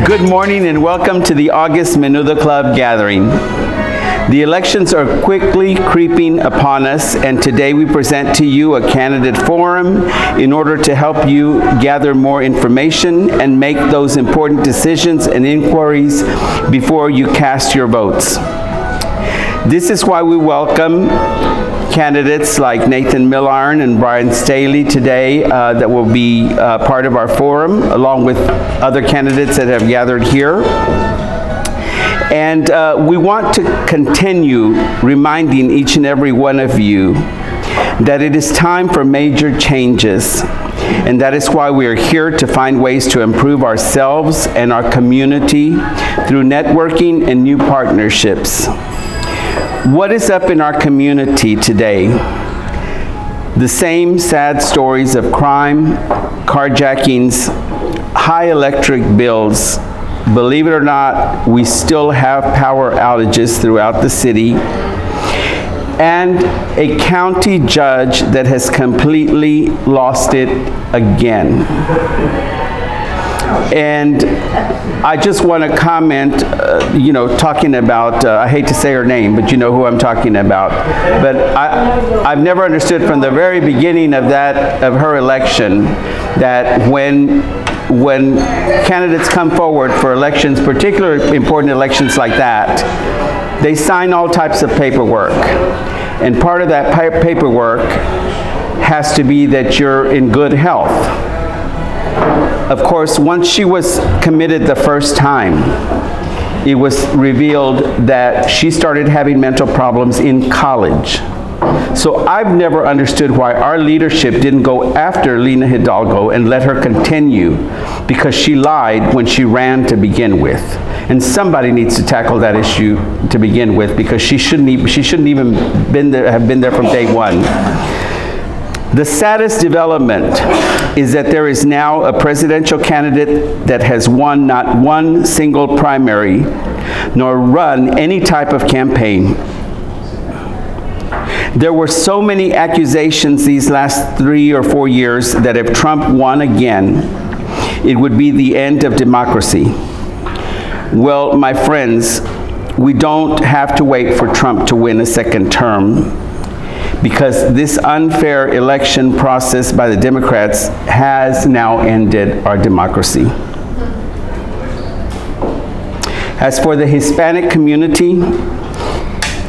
Good morning and welcome to the August Menudo Club gathering. The elections are quickly creeping upon us, and today we present to you a candidate forum in order to help you gather more information and make those important decisions and inquiries before you cast your votes. This is why we welcome candidates like Nathan Milliron and Brian Staley today that will be part of our forum, along with other candidates that have gathered here. And we want to continue reminding each and every one of you that it is time for major changes. And that is why we are here to find ways to improve ourselves and our community through networking and new partnerships. What is up in our community today? The same sad stories of crime, carjackings, high electric bills. Believe it or not, we still have power outages throughout the city, and a county judge that has completely lost it again. And I just want to comment, talking about, I hate to say her name, but you know who I'm talking about. But I've never understood from the very beginning of her election that when candidates come forward for elections, particularly important elections like that, they sign all types of paperwork. And part of that paperwork has to be that you're in good health. Of course, once she was committed the first time, it was revealed that she started having mental problems in college. So I've never understood why our leadership didn't go after Lina Hidalgo and let her continue, because she lied when she ran to begin with. And somebody needs to tackle that issue to begin with, because she shouldn't even have been there from day one. The saddest development is that there is now a presidential candidate that has won not one single primary, nor run any type of campaign. There were so many accusations these last 3 or 4 years that if Trump won again, it would be the end of democracy. Well, my friends, we don't have to wait for Trump to win a second term, because this unfair election process by the Democrats has now ended our democracy. As for the Hispanic community,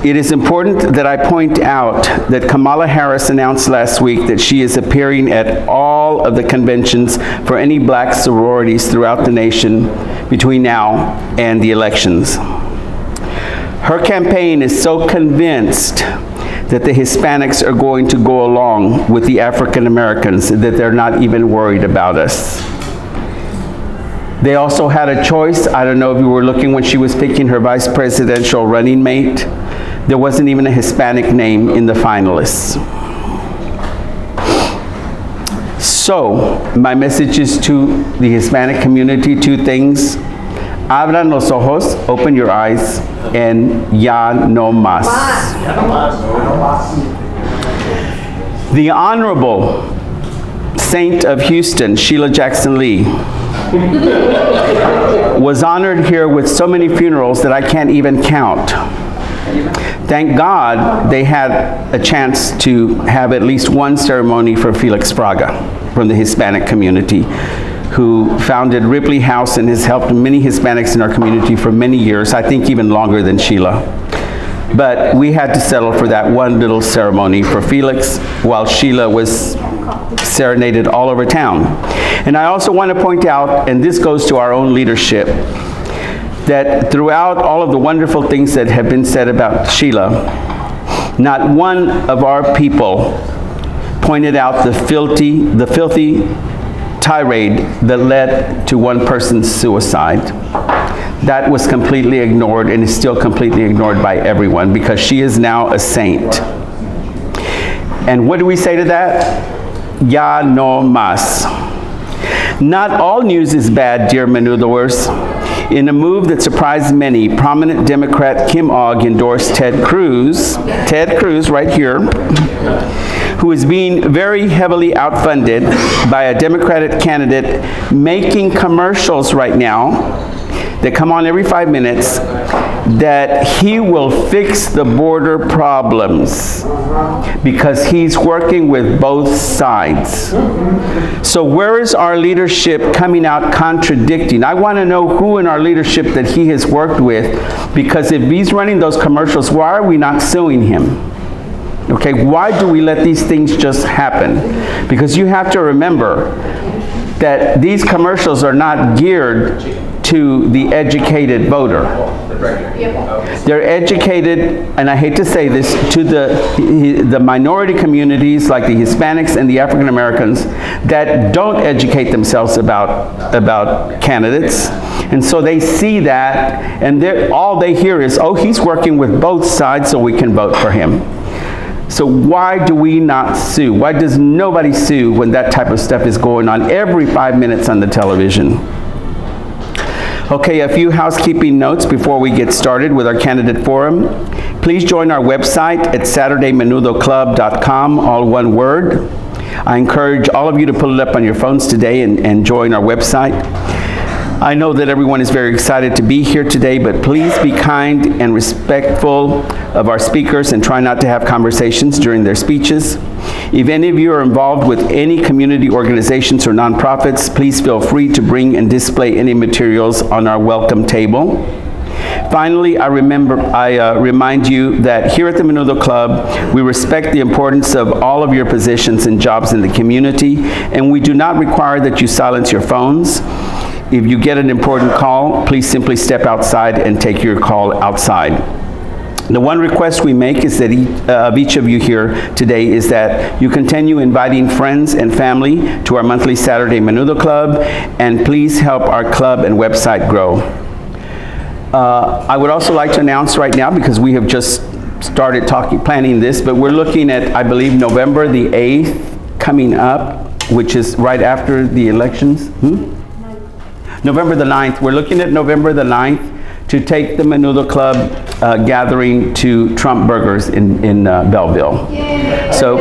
it is important that I point out that Kamala Harris announced last week that she is appearing at all of the conventions for any black sororities throughout the nation between now and the elections. Her campaign is so convinced that the Hispanics are going to go along with the African Americans that they're not even worried about us. They also had a choice. I don't know if you were looking when she was picking her vice presidential running mate. There wasn't even a Hispanic name in the finalists. So, my message is to the Hispanic community, 2 things. Abran los ojos, open your eyes, and ya no más. The Honorable Saint of Houston, Sheila Jackson Lee, was honored here with so many funerals that I can't even count. Thank God they had a chance to have at least one ceremony for Felix Fraga from the Hispanic community, who founded Ripley House and has helped many Hispanics in our community for many years, I think even longer than Sheila. But we had to settle for that one little ceremony for Felix while Sheila was serenaded all over town. And I also want to point out, and this goes to our own leadership, that throughout all of the wonderful things that have been said about Sheila, not one of our people pointed out the filthy tirade that led to one person's suicide. That was completely ignored and is still completely ignored by everyone, because she is now a saint. And what do we say to that? Ya no más. Not all news is bad, dear Menudoers. In a move that surprised many, prominent Democrat Kim Ogg endorsed Ted Cruz right here, who is being very heavily outfunded by a Democratic candidate making commercials right now that come on every 5 minutes, that he will fix the border problems because he's working with both sides. So where is our leadership coming out contradicting? I want to know who in our leadership that he has worked with, because if he's running those commercials, why are we not suing him? Okay, why do we let these things just happen? Because you have to remember that these commercials are not geared to the educated voter. They're educated, and I hate to say this, to the minority communities like the Hispanics and the African Americans that don't educate themselves about candidates. And so they see that, and all they hear is, oh, he's working with both sides so we can vote for him. So why do we not sue? Why does nobody sue when that type of stuff is going on every 5 minutes on the television? Okay, a few housekeeping notes before we get started with our candidate forum. Please join our website at SaturdayMenudoClub.com, all one word. I encourage all of you to pull it up on your phones today and join our website. I know that everyone is very excited to be here today, but please be kind and respectful of our speakers and try not to have conversations during their speeches. If any of you are involved with any community organizations or nonprofits, please feel free to bring and display any materials on our welcome table. Finally, I remind you that here at the Menudo Club, we respect the importance of all of your positions and jobs in the community, and we do not require that you silence your phones. If you get an important call, please simply step outside and take your call outside. The one request we make is that each of you here today is that you continue inviting friends and family to our monthly Saturday Menudo Club, and please help our club and website grow. I would also like to announce right now, because we have just started planning this, but we're looking at, I believe, November the 8th coming up, which is right after the elections. November the 9th. We're looking at November the 9th to take the Menudo Club gathering to Trump Burgers in Belleville. Yay. So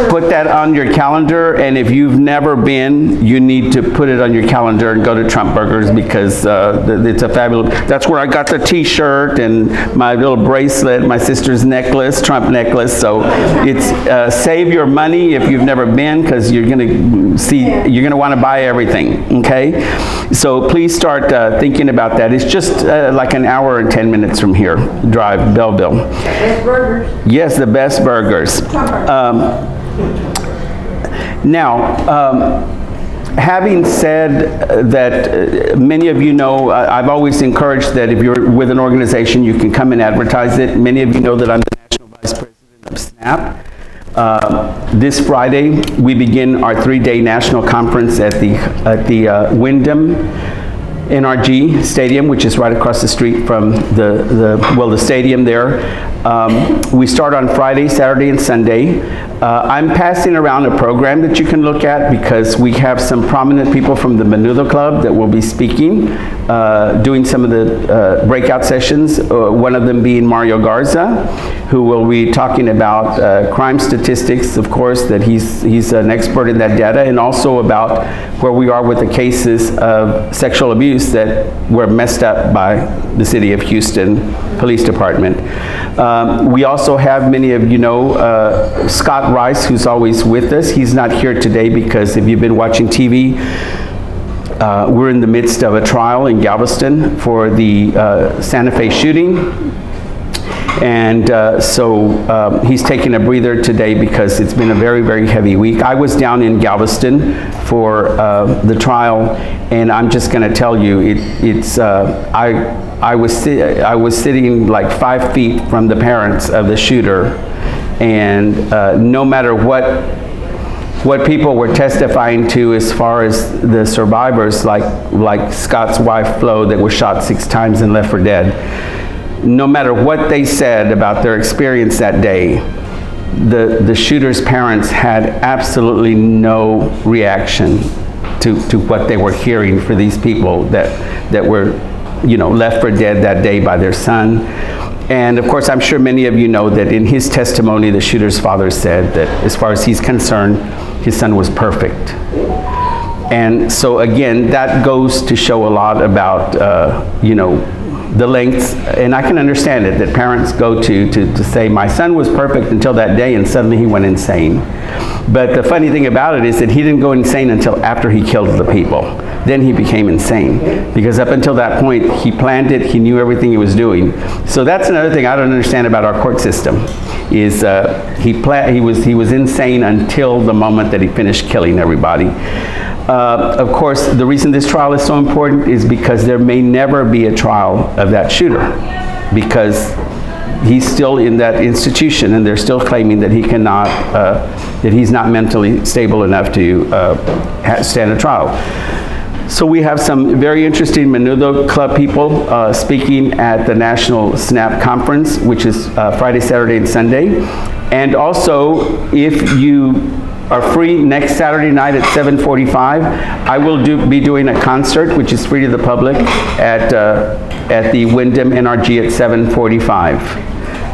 put that on your calendar, and if you've never been, you need to put it on your calendar and go to Trump Burgers, because it's a fabulous, that's where I got the t-shirt and my little bracelet, my sister's necklace, Trump necklace. So it's save your money if you've never been, because you're going to want to buy everything, okay? So please start thinking about that. It's just like an hour and 10 minutes from here, drive, Belleville. Best burgers. Yes, the best burgers. Having said that, many of you know, I've always encouraged that if you're with an organization, you can come and advertise it. Many of you know that I'm the National Vice President of SNAP. This Friday, we begin our 3-day national conference at the Wyndham NRG Stadium, which is right across the street from the stadium there. We start on Friday, Saturday, and Sunday. I'm passing around a program that you can look at, because we have some prominent people from the Menudo Club that will be speaking, doing some of the breakout sessions, one of them being Mario Garza, who will be talking about crime statistics, of course, that he's an expert in that data, and also about where we are with the cases of sexual abuse that were messed up by the City of Houston Police Department. We also have, many of you know, Scott Rice, who's always with us. He's not here today because if you've been watching TV, we're in the midst of a trial in Galveston for the Santa Fe shooting. And so he's taking a breather today because it's been a very, very heavy week. I was down in Galveston for the trial, and I'm just going to tell you, I was sitting like 5 feet from the parents of the shooter, and no matter what people were testifying to as far as the survivors, like Scott's wife Flo, that was shot 6 times and left for dead, no matter what they said about their experience that day, the shooter's parents had absolutely no reaction to what they were hearing for these people that were, you know, left for dead that day by their son. And of course, I'm sure many of you know that in his testimony, the shooter's father said that as far as he's concerned, his son was perfect. And so again, that goes to show a lot about, the lengths, and I can understand it, that parents go to say, my son was perfect until that day and suddenly he went insane. But the funny thing about it is that he didn't go insane until after he killed the people. Then he became insane, because up until that point, he planned it, he knew everything he was doing. So that's another thing I don't understand about our court system, is he was insane until the moment that he finished killing everybody. Of course, the reason this trial is so important is because there may never be a trial of that shooter, because he's still in that institution and they're still claiming that he cannot, that he's not mentally stable enough to stand a trial. So we have some very interesting Menudo Club people speaking at the National SNAP Conference, which is Friday, Saturday, and Sunday. And also, if you are free next Saturday night at 7:45, I will be doing a concert, which is free to the public, at the Wyndham NRG at 7:45.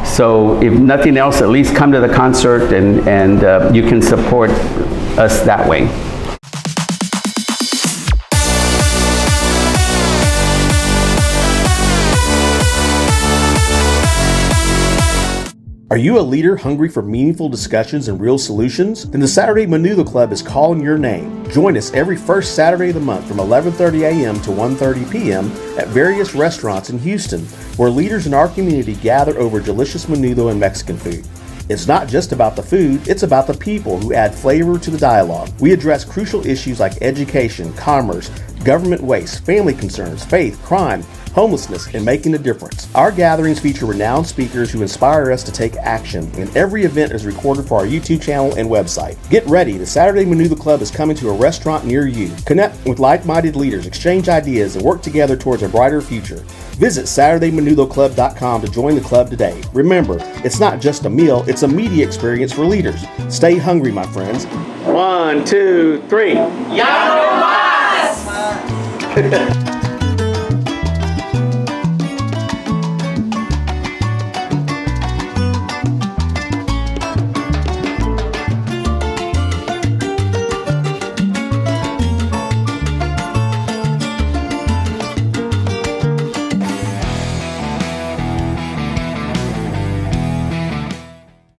So if nothing else, at least come to the concert and you can support us that way. Are you a leader hungry for meaningful discussions and real solutions? Then the Saturday Menudo Club is calling your name. Join us every first Saturday of the month from 11:30 a.m. to 1:30 p.m. at various restaurants in Houston, where leaders in our community gather over delicious menudo and Mexican food. It's not just about the food, it's about the people who add flavor to the dialogue. We address crucial issues like education, commerce, government waste, family concerns, faith, crime, homelessness, and making a difference. Our gatherings feature renowned speakers who inspire us to take action, and every event is recorded for our YouTube channel and website. Get ready, the Saturday Menudo Club is coming to a restaurant near you. Connect with like-minded leaders, exchange ideas, and work together towards a brighter future. Visit SaturdayMenudoClub.com to join the club today. Remember, it's not just a meal, it's a media experience for leaders. Stay hungry, my friends. 1, 2, 3. Ya no más!